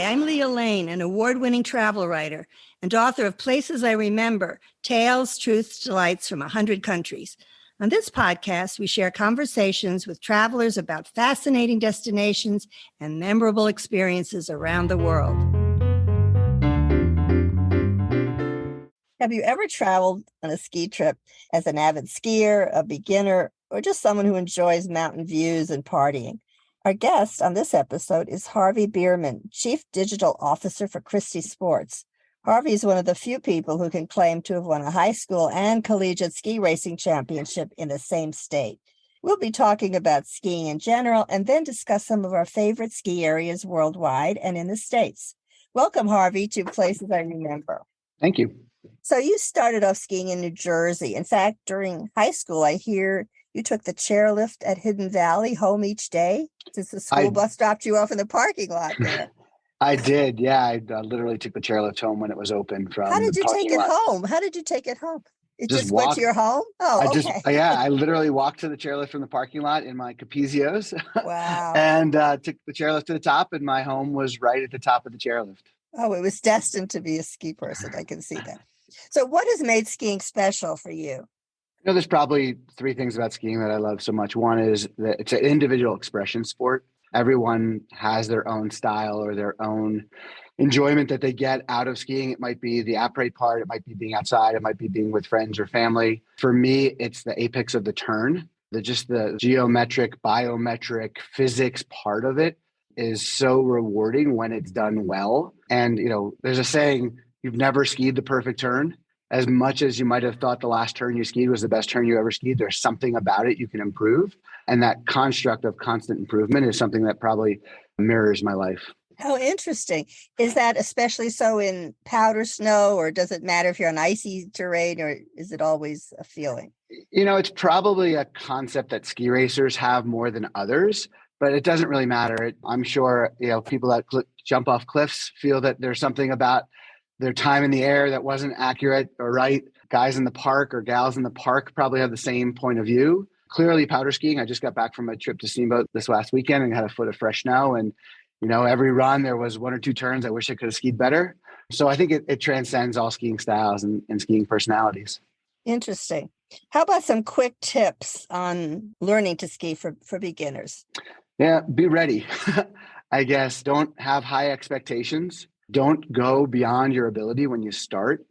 I'm Leah Lane, an award-winning travel writer and author of Places I Remember, Tales, Truths, Delights from 100 Countries. On this podcast, we share conversations with travelers about fascinating destinations and memorable experiences around the world. Have you ever traveled on a ski trip as an avid skier, a beginner, or just someone who enjoys mountain views and partying? Our guest on this episode is Harvey Bierman, Chief Digital Officer for Christie Sports. Harvey is one of the few people who can claim to have won a high school and collegiate ski racing championship in the same state. We'll be talking about skiing in general and then discuss some of our favorite ski areas worldwide and in the States. Welcome, Harvey, to Places I Remember. Thank you. So you started off skiing in New Jersey. In fact, during high school, I hear you took the chairlift at Hidden Valley home each day since the school bus dropped you off in the parking lot there. I did. Yeah. I literally took the chairlift home when it was open from How did you take it lot. home? How did you take it home? It just went walked. to your home? Oh, okay. I literally walked to the chairlift from the parking lot in my Capezios. Wow. And took the chairlift to the top, and my home was right at the top of the chairlift. Oh, it was destined to be a ski person. I can see that. So what has made skiing special for you? There's probably three things about skiing that I love so much. One is that it's an individual expression sport. Everyone has their own style or their own enjoyment that they get out of skiing. It might be the après part. It might be being outside. It might be being with friends or family. For me, it's the apex of the turn. Just the geometric, biometric, physics part of it is so rewarding when it's done well. And, there's a saying, you've never skied the perfect turn. As much as you might have thought the last turn you skied was the best turn you ever skied, there's something about it you can improve. And that construct of constant improvement is something that probably mirrors my life. How interesting. Is that especially so in powder snow, or does it matter if you're on icy terrain, or is it always a feeling? It's probably a concept that ski racers have more than others, but it doesn't really matter. I'm sure, people that jump off cliffs feel that there's something about their time in the air that wasn't accurate or right. Guys in the park or gals in the park probably have the same point of view. Clearly, powder skiing, I just got back from a trip to Steamboat this last weekend and had a foot of fresh snow. And, every run, there was one or two turns I wish I could have skied better. So I think it transcends all skiing styles and skiing personalities. Interesting. How about some quick tips on learning to ski for beginners? Yeah, be ready. I guess don't have high expectations. Don't go beyond your ability when you start.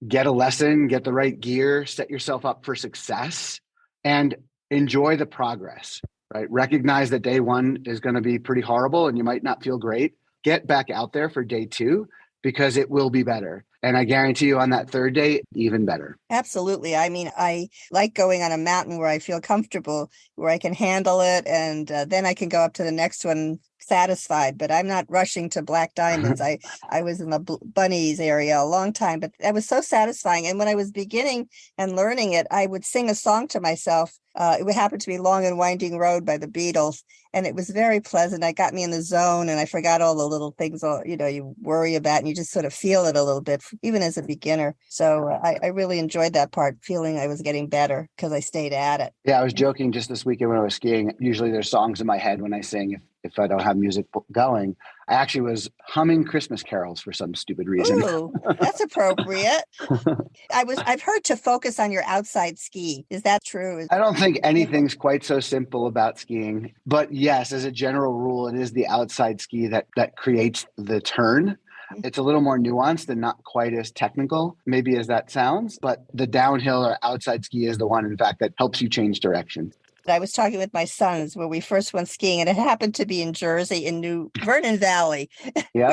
Get a lesson, get the right gear, set yourself up for success, and enjoy the progress, right? Recognize that day one is going to be pretty horrible and you might not feel great. Get back out there for day two because it will be better. And I guarantee you on that third day, even better. Absolutely. I mean, I like going on a mountain where I feel comfortable, where I can handle it. And then I can go up to the next one satisfied, but I'm not rushing to black diamonds. I was in the bunnies area a long time, but that was so satisfying. And when I was beginning and learning it, I would sing a song to myself. It would happen to be Long and Winding Road by the Beatles. And it was very pleasant. It got me in the zone and I forgot all the little things, you worry about, and you just sort of feel it a little bit, even as a beginner. So I really enjoyed that part, feeling I was getting better because I stayed at it. Yeah, I was joking just this weekend when I was skiing. Usually there's songs in my head when I sing if I don't have music going. I actually was humming Christmas carols for some stupid reason. Ooh, that's appropriate. I've heard to focus on your outside ski. Is that true? I don't think anything's quite so simple about skiing. But yes, as a general rule, it is the outside ski that creates the turn. It's a little more nuanced and not quite as technical, maybe as that sounds. But the downhill or outside ski is the one, in fact, that helps you change direction. I was talking with my sons when we first went skiing, and it happened to be in Jersey, in New Vernon Valley. Yeah.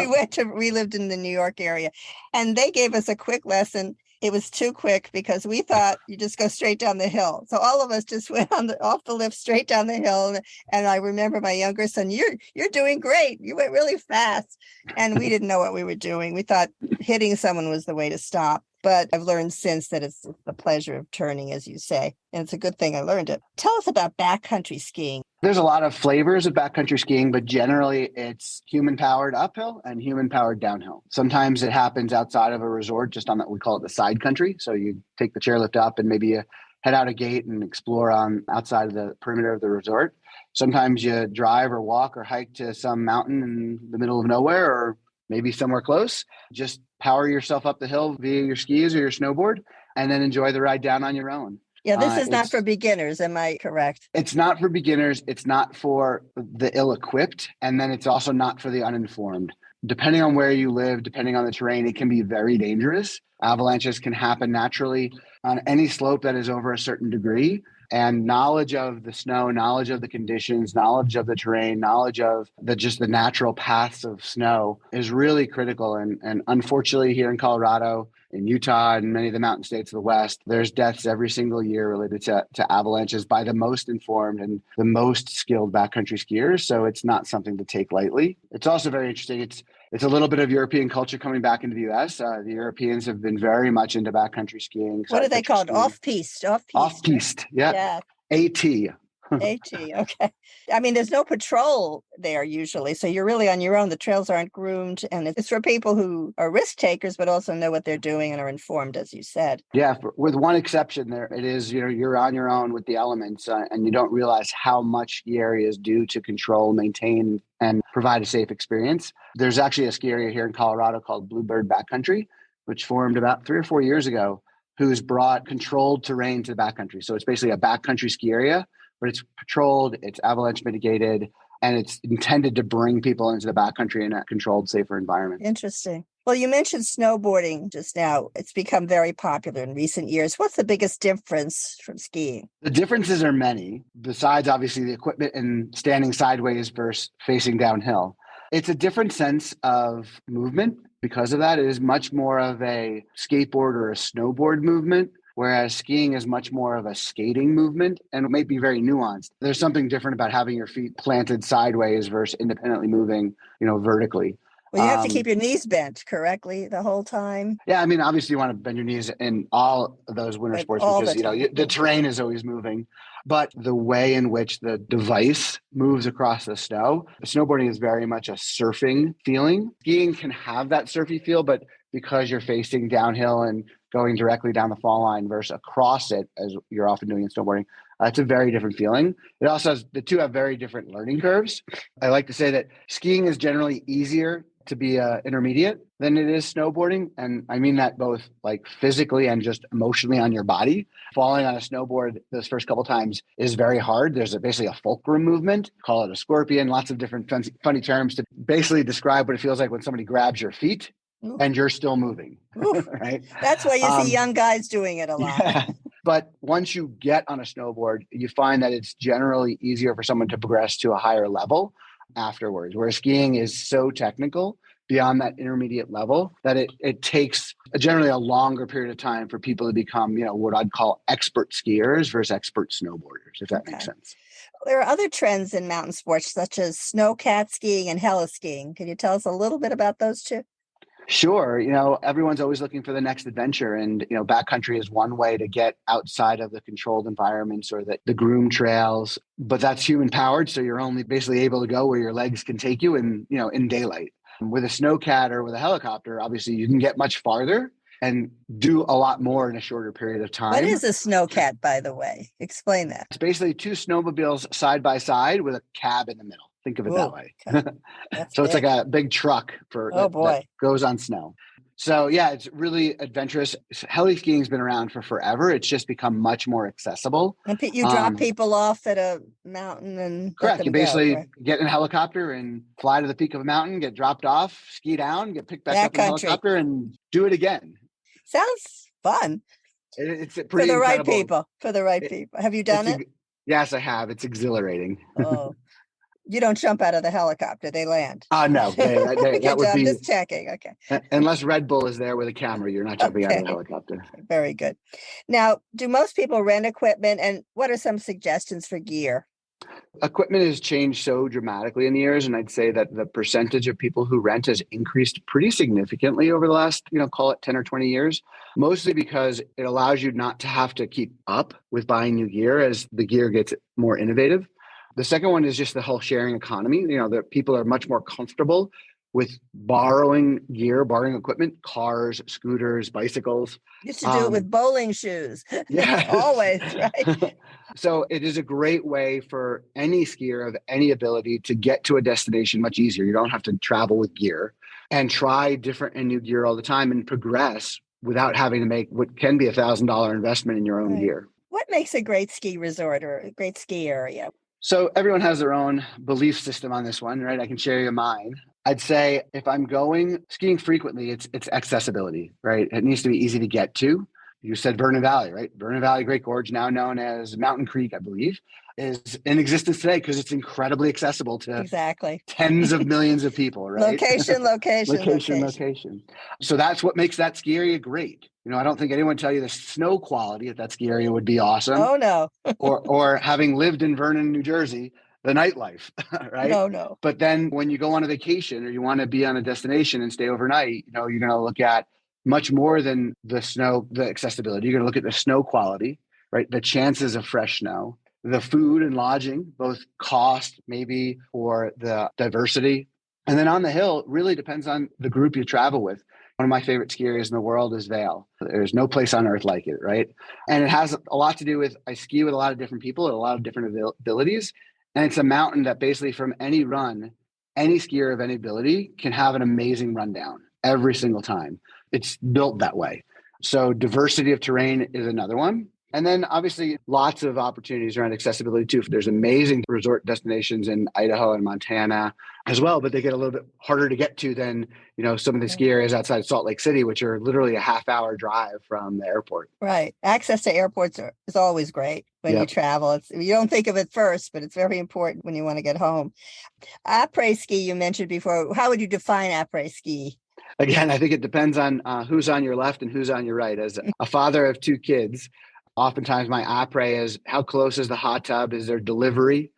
We lived in the New York area, and they gave us a quick lesson. It was too quick because we thought you just go straight down the hill. So all of us just went off the lift straight down the hill. And I remember my younger son, you're doing great. You went really fast. And we didn't know what we were doing. We thought hitting someone was the way to stop. But I've learned since that it's the pleasure of turning, as you say. And it's a good thing I learned it. Tell us about backcountry skiing. There's a lot of flavors of backcountry skiing, but generally it's human-powered uphill and human-powered downhill. Sometimes it happens outside of a resort, just on that, we call it the side country. So you take the chairlift up and maybe you head out a gate and explore on outside of the perimeter of the resort. Sometimes you drive or walk or hike to some mountain in the middle of nowhere, or maybe somewhere close. Just power yourself up the hill via your skis or your snowboard, and then enjoy the ride down on your own. Yeah, this is not for beginners. Am I correct? It's not for beginners. It's not for the ill-equipped. And then it's also not for the uninformed. Depending on where you live, depending on the terrain, it can be very dangerous. Avalanches can happen naturally on any slope that is over a certain degree. And knowledge of the snow, knowledge of the conditions, knowledge of the terrain, knowledge of just the natural paths of snow is really critical. And unfortunately, here in Colorado, in Utah, and many of the mountain states of the West, there's deaths every single year related to avalanches by the most informed and the most skilled backcountry skiers. So it's not something to take lightly. It's also very interesting. It's a little bit of European culture coming back into the U.S. The Europeans have been very much into backcountry skiing. What are they called? Off-piste. Off-piste, yeah. AT. AT, okay. I mean, there's no patrol there usually, so you're really on your own. The trails aren't groomed, and it's for people who are risk takers, but also know what they're doing and are informed, as you said. Yeah, with one exception, there it is. You're on your own with the elements, and you don't realize how much ski areas do to control, maintain, and provide a safe experience. There's actually a ski area here in Colorado called Bluebird Backcountry, which formed about 3 or 4 years ago, who's brought controlled terrain to the backcountry. So it's basically a backcountry ski area, but it's patrolled, it's avalanche mitigated, and it's intended to bring people into the backcountry in a controlled, safer environment. Interesting. Well, you mentioned snowboarding just now. It's become very popular in recent years. What's the biggest difference from skiing? The differences are many, besides obviously the equipment and standing sideways versus facing downhill. It's a different sense of movement. Because of that, it is much more of a skateboard or a snowboard movement, whereas skiing is much more of a skating movement, and it might be very nuanced. There's something different about having your feet planted sideways versus independently moving, vertically. Well, you have to keep your knees bent correctly the whole time. Yeah, I mean, obviously you want to bend your knees in all of those winter sports because, the terrain is always moving. But the way in which the device moves across the snow, snowboarding is very much a surfing feeling. Skiing can have that surfy feel, but because you're facing downhill and going directly down the fall line versus across it, as you're often doing in snowboarding, it's a very different feeling. It also has, the two have very different learning curves. I like to say that skiing is generally easier to be intermediate than it is snowboarding. And I mean that both like physically and just emotionally on your body. Falling on a snowboard those first couple times is very hard. There's basically a fulcrum movement, call it a scorpion, lots of different funny terms to basically describe what it feels like when somebody grabs your feet and you're still moving, right? That's why you see young guys doing it a lot. Yeah. But once you get on a snowboard, you find that it's generally easier for someone to progress to a higher level afterwards, where skiing is so technical beyond that intermediate level that it takes generally a longer period of time for people to become, what I'd call expert skiers versus expert snowboarders, if that makes sense. There are other trends in mountain sports, such as snowcat skiing and heli-skiing. Can you tell us a little bit about those two? Sure. Everyone's always looking for the next adventure, and, backcountry is one way to get outside of the controlled environments or the groomed trails, but that's human powered. So you're only basically able to go where your legs can take you in daylight. With a snowcat or with a helicopter, obviously you can get much farther and do a lot more in a shorter period of time. What is a snowcat, by the way? Explain that. It's basically two snowmobiles side by side with a cab in the middle. Think of it that way. Okay. So it's like a big truck that goes on snow. So yeah, it's really adventurous. Heli skiing has been around for forever. It's just become much more accessible. And you drop people off at a mountain and correct. You basically get in a helicopter and fly to the peak of a mountain, get dropped off, ski down, get picked back up in a helicopter, and do it again. Sounds fun. It's pretty for the incredible. Right people. For the right people. Have you done it? Yes, I have. It's exhilarating. Oh. You don't jump out of the helicopter; they land. No, that would be just checking. Okay. Unless Red Bull is there with a camera, you're not jumping out of the helicopter. Very good. Now, do most people rent equipment, and what are some suggestions for gear? Equipment has changed so dramatically in the years, and I'd say that the percentage of people who rent has increased pretty significantly over the last, call it 10 or 20 years, mostly because it allows you not to have to keep up with buying new gear as the gear gets more innovative. The second one is just the whole sharing economy. That people are much more comfortable with borrowing gear, borrowing equipment, cars, scooters, bicycles. Used to do it with bowling shoes. Yeah, always, right? So it is a great way for any skier of any ability to get to a destination much easier. You don't have to travel with gear. and try different and new gear all the time and progress without having to make what can be $1,000 investment in your own gear. What makes a great ski resort or a great ski area? So everyone has their own belief system on this one, right? I can share you mine. I'd say if I'm going skiing frequently, it's accessibility, right? It needs to be easy to get to. You said Vernon Valley, right? Vernon Valley Great Gorge, now known as Mountain Creek, I believe, is in existence today because it's incredibly accessible to tens of millions of people, right? Location. So that's what makes that ski area great. I don't think anyone would tell you the snow quality at that ski area would be awesome. Oh, no. or having lived in Vernon, New Jersey, the nightlife, right? No. But then when you go on a vacation or you want to be on a destination and stay overnight, you're going to look at much more than the snow, the accessibility. You're going to look at the snow quality, right? The chances of fresh snow, the food and lodging, both cost maybe or the diversity. And then on the hill, it really depends on the group you travel with. One of my favorite ski areas in the world is Vail. There's no place on earth like it, right? And it has a lot to do with, I ski with a lot of different people and a lot of different abilities. And it's a mountain that basically from any run, any skier of any ability can have an amazing rundown every single time. It's built that way. So diversity of terrain is another one. And then obviously lots of opportunities around accessibility too. There's amazing resort destinations in Idaho and Montana as well, but they get a little bit harder to get to than, some of the ski areas outside Salt Lake City, which are literally a half-hour drive from the airport. Right. Access to airports is always great when you travel. You don't think of it first, but it's very important when you want to get home. Après ski, you mentioned before. How would you define après ski? Again, I think it depends on who's on your left and who's on your right. As a father of two kids, oftentimes my après is how close is the hot tub? Is there delivery?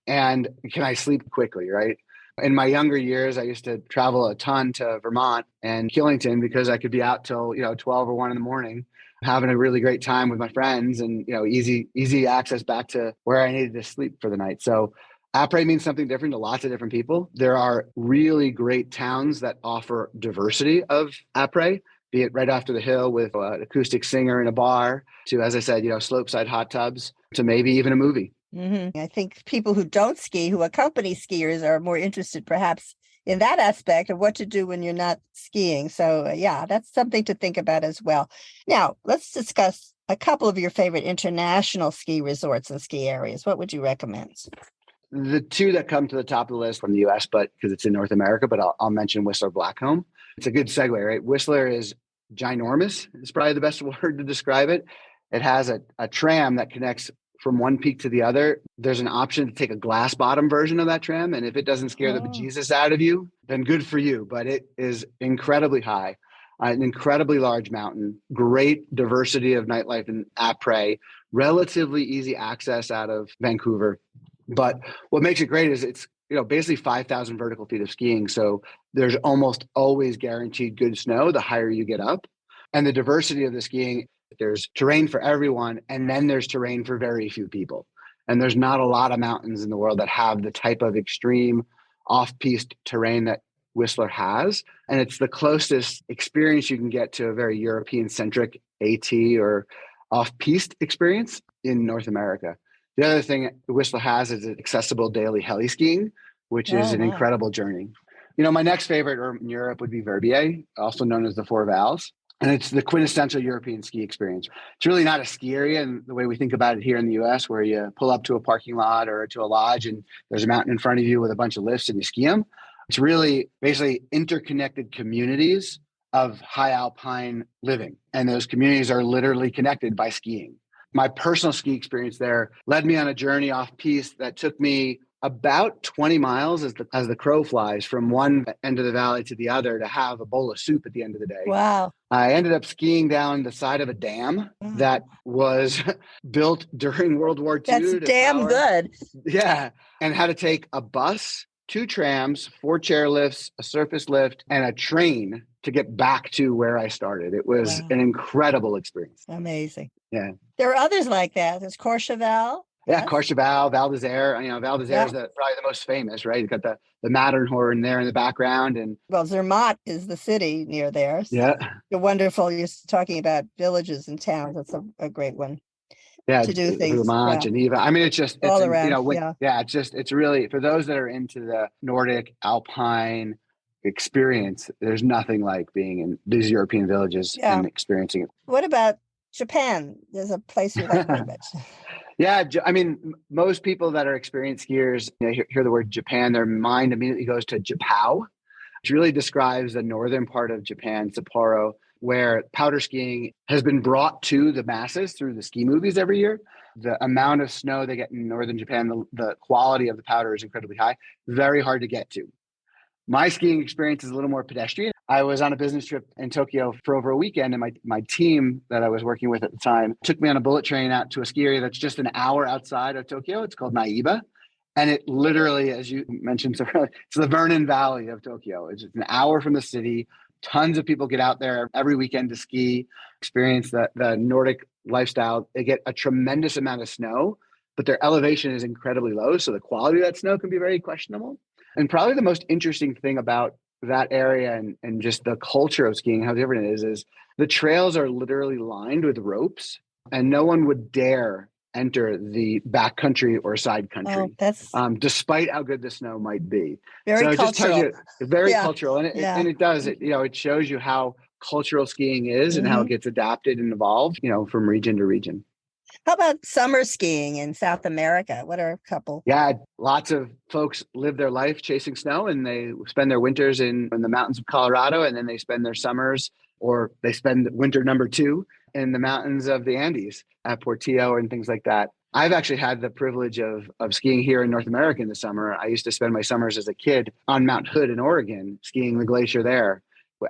And can I sleep quickly, right? In my younger years, I used to travel a ton to Vermont and Killington because I could be out till 12 or 1 in the morning, having a really great time with my friends and easy access back to where I needed to sleep for the night. So après means something different to lots of different people. There are really great towns that offer diversity of après, be it right after the hill with an acoustic singer in a bar to, as I said, slopeside hot tubs to maybe even a movie. Mm-hmm. I think people who don't ski, who accompany skiers, are more interested perhaps in that aspect of what to do when you're not skiing. So that's something to think about as well. Now, let's discuss a couple of your favorite international ski resorts and ski areas. What would you recommend? The two that come to the top of the list from the US, but because it's in North America, but I'll mention Whistler Blackcomb. It's a good segue, right? Whistler is ginormous. It's probably the best word to describe it. It has a tram that connects from one peak to the other. There's an option to take a glass bottom version of that tram. And if it doesn't scare the bejesus out of you, then good for you. But it is incredibly high, an incredibly large mountain, great diversity of nightlife and après, relatively easy access out of Vancouver. But what makes it great is it's basically 5,000 vertical feet of skiing. So there's almost always guaranteed good snow the higher you get up. And the diversity of the skiing, there's terrain for everyone, and then there's terrain for very few people. And there's not a lot of mountains in the world that have the type of extreme off-piste terrain that Whistler has. And it's the closest experience you can get to a very European-centric AT or off-piste experience in North America. The other thing Whistler has is accessible daily heli skiing, which is an incredible journey. My next favorite in Europe would be Verbier, also known as the Four Valles. And it's the quintessential European ski experience. It's really not a ski area in the way we think about it here in the US, where you pull up to a parking lot or to a lodge and there's a mountain in front of you with a bunch of lifts and you ski them. It's really basically interconnected communities of high alpine living. And those communities are literally connected by skiing. My personal ski experience there led me on a journey off piste that took me about 20 miles as the crow flies from one end of the valley to the other to have a bowl of soup at the end of the day. Wow. I ended up skiing down the side of a dam that was built during World War II. That's damn good. Yeah. And had to take a bus, 2 trams, 4 chairlifts, a surface lift, and a train to get back to where I started. It was an incredible experience. Amazing. Yeah. There are others like that. There's Courchevel. Yeah, Courchevel, Val d'Isère. Val d'Isère is probably the most famous, right? You've got the Matterhorn there in the background. And Zermatt is the city near there. So yeah. You're wonderful. You're talking about villages and towns. That's a great one. To do things. Vermont, Geneva. I mean, it's all around. it's really for those that are into the Nordic, Alpine, experience. There's nothing like being in these European villages Yeah. and experiencing it. What about Japan? There's a place you like very much. Yeah, I mean, most people that are experienced skiers, hear the word Japan, their mind immediately goes to Japao, which really describes the northern part of Japan, Sapporo, where powder skiing has been brought to the masses through the ski movies every year. The amount of snow they get in northern Japan, the quality of the powder is incredibly high, very hard to get to. My skiing experience is a little more pedestrian. I was on a business trip in Tokyo for over a weekend, and my team that I was working with at the time took me on a bullet train out to a ski area that's just an hour outside of Tokyo. It's called Naiba. And it literally, as you mentioned, it's the Vernon Valley of Tokyo. It's just an hour from the city. Tons of people get out there every weekend to ski, experience the Nordic lifestyle. They get a tremendous amount of snow, but their elevation is incredibly low. So the quality of that snow can be very questionable. And probably the most interesting thing about that area and just the culture of skiing, how different it is the trails are literally lined with ropes, and no one would dare enter the back country or side country, Oh, that's despite how good the snow might be. very So it just tells cultural. you very Yeah. cultural, and it does it. It shows you how cultural skiing is and how it gets adapted and evolved, from region to region. How about summer skiing in South America? What are a couple? Yeah, lots of folks live their life chasing snow, and they spend their winters in the mountains of Colorado, and then they spend their summers, or they spend winter number 2 in the mountains of the Andes at Portillo and things like that. I've actually had the privilege of skiing here in North America in the summer. I used to spend my summers as a kid on Mount Hood in Oregon, skiing the glacier there.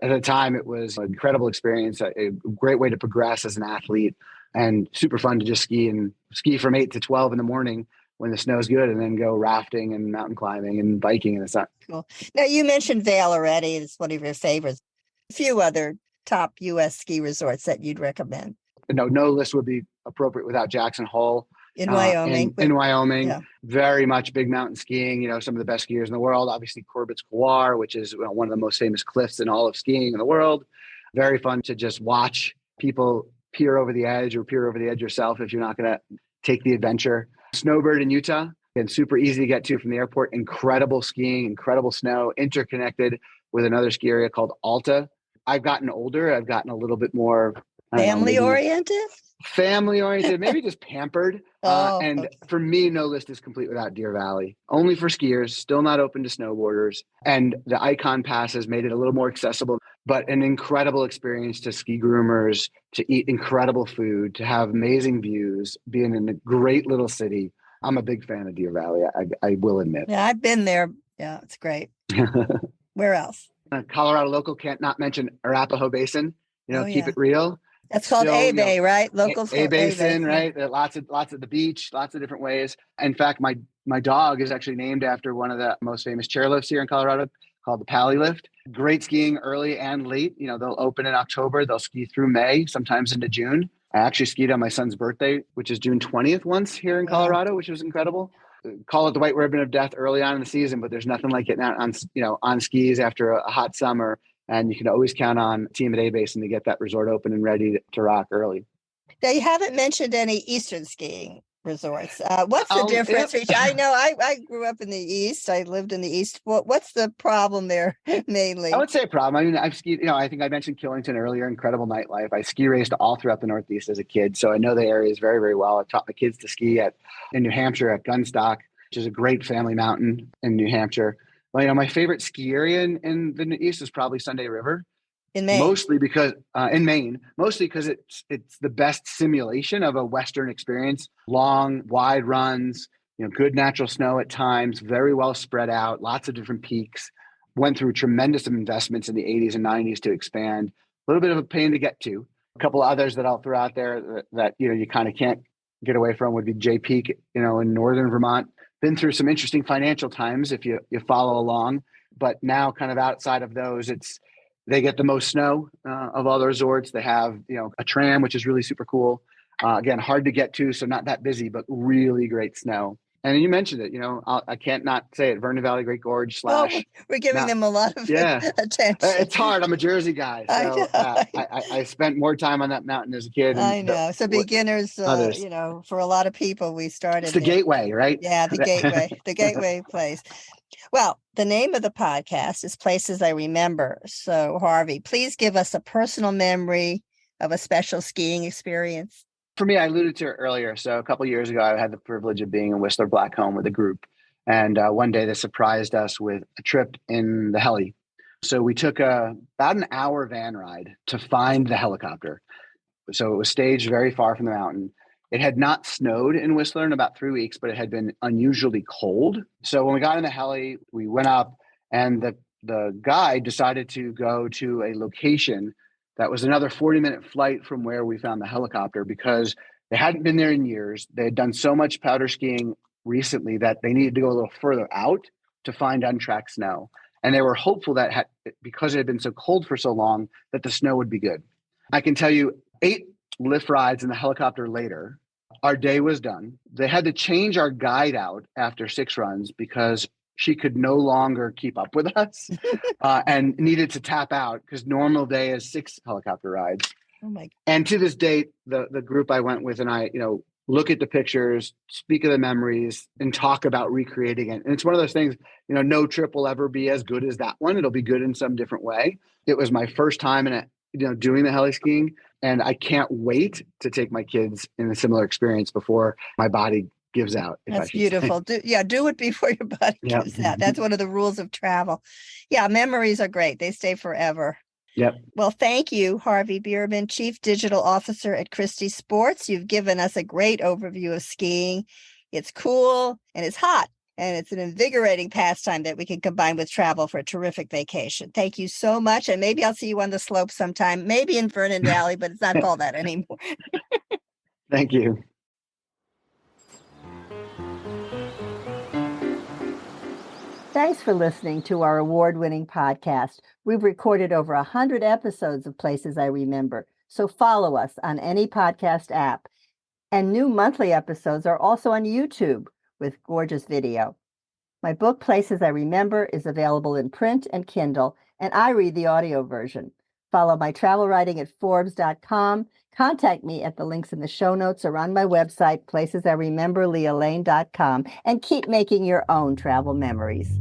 At the time, it was an incredible experience, a great way to progress as an athlete, and super fun to just ski from 8 to 12 in the morning when the snow's good, and then go rafting and mountain climbing and biking in the sun. Cool. Now, you mentioned Vail already. It's one of your favorites. A few other top U.S. ski resorts that you'd recommend. No list would be appropriate without Jackson Hole. In Wyoming. In Wyoming, yeah. Very much big mountain skiing, some of the best skiers in the world. Obviously, Corbett's Couloir, which is one of the most famous cliffs in all of skiing in the world. Very fun to just watch people peer over the edge, or peer over the edge yourself if you're not going to take the adventure. Snowbird in Utah, and super easy to get to from the airport. Incredible skiing, incredible snow, interconnected with another ski area called Alta. I've gotten older. I've gotten a little bit more family-oriented? Family-oriented, maybe just pampered. And for me, no list is complete without Deer Valley. Only for skiers, still not open to snowboarders. And the Icon Pass has made it a little more accessible, but an incredible experience to ski groomers, to eat incredible food, to have amazing views, being in a great little city. I'm a big fan of Deer Valley, I will admit. Yeah, I've been there. Yeah, it's great. Where else? Colorado local, can't not mention Arapahoe Basin. Keep it real. That's called A-Bay, right? Locals call A-Basin, right? Lots of the beach, lots of different ways. In fact, my dog is actually named after one of the most famous chairlifts here in Colorado, called the Pally Lift. Great skiing early and late. They'll open in October. They'll ski through May, sometimes into June. I actually skied on my son's birthday, which is June 20th once here in Colorado, which was incredible. Call it the white ribbon of death early on in the season, but there's nothing like getting out on skis after a hot summer. And you can always count on team at A-Basin to get that resort open and ready to rock early. Now, you haven't mentioned any Eastern skiing resorts. What's the difference? I know I grew up in the East. I lived in the East. What's the problem there mainly? I would say a problem. I mean, I've skied, I think I mentioned Killington earlier, incredible nightlife. I ski raced all throughout the Northeast as a kid. So I know the areas very, very well. I taught my kids to ski in New Hampshire at Gunstock, which is a great family mountain in New Hampshire. Well, my favorite ski area in the East is probably Sunday River. In Maine. Mostly because it's the best simulation of a Western experience. Long, wide runs, good natural snow at times, very well spread out, lots of different peaks. Went through tremendous investments in the 80s and 90s to expand. A little bit of a pain to get to. A couple others that I'll throw out there that you kind of can't get away from would be Jay Peak, in northern Vermont. Been through some interesting financial times if you follow along, but now kind of outside of those, they get the most snow of all the resorts. They have, a tram, which is really super cool. Again, hard to get to, so not that busy, but really great snow. And you mentioned it, I can't not say it. Vernon Valley Great Gorge / we're giving them a lot of attention. It's hard. I'm a Jersey guy, so I spent more time on that mountain as a kid. I know. So beginners, for a lot of people, we started. It's the gateway, right? Yeah, the gateway place. Well, the name of the podcast is Places I Remember. So, Harvey, please give us a personal memory of a special skiing experience. For me, I alluded to it earlier. So a couple of years ago, I had the privilege of being in Whistler Blackcomb with a group. And one day they surprised us with a trip in the heli. So we took about an hour van ride to find the helicopter. So it was staged very far from the mountain. It had not snowed in Whistler in about 3 weeks, but it had been unusually cold. So when we got in the heli, we went up, and the guide decided to go to a location that was another 40-minute flight from where we found the helicopter, because they hadn't been there in years. They had done so much powder skiing recently that they needed to go a little further out to find untracked snow. And they were hopeful that because it had been so cold for so long, that the snow would be good. I can tell you, 8 lift rides in the helicopter later, our day was done. They had to change our guide out after 6 runs because she could no longer keep up with us and needed to tap out, because normal day is 6 helicopter rides. Oh my! And to this date, the group I went with and I, look at the pictures, speak of the memories, and talk about recreating it. And it's one of those things, no trip will ever be as good as that one. It'll be good in some different way. It was my first time in it, doing the heli skiing, and I can't wait to take my kids in a similar experience before my body gives out. That's beautiful. Do it before your body gives out. That's one of the rules of travel. Yeah, memories are great. They stay forever. Yep. Well, thank you, Harvey Bierman, Chief Digital Officer at Christie Sports. You've given us a great overview of skiing. It's cool and it's hot, and it's an invigorating pastime that we can combine with travel for a terrific vacation. Thank you so much. And maybe I'll see you on the slope sometime, maybe in Vernon Valley, but it's not called that anymore. Thank you. Thanks for listening to our award-winning podcast. We've recorded over 100 episodes of Places I Remember, so follow us on any podcast app. And new monthly episodes are also on YouTube with gorgeous video. My book, Places I Remember, is available in print and Kindle, and I read the audio version. Follow my travel writing at Forbes.com. Contact me at the links in the show notes or on my website, placesirememberlealane.com, and keep making your own travel memories.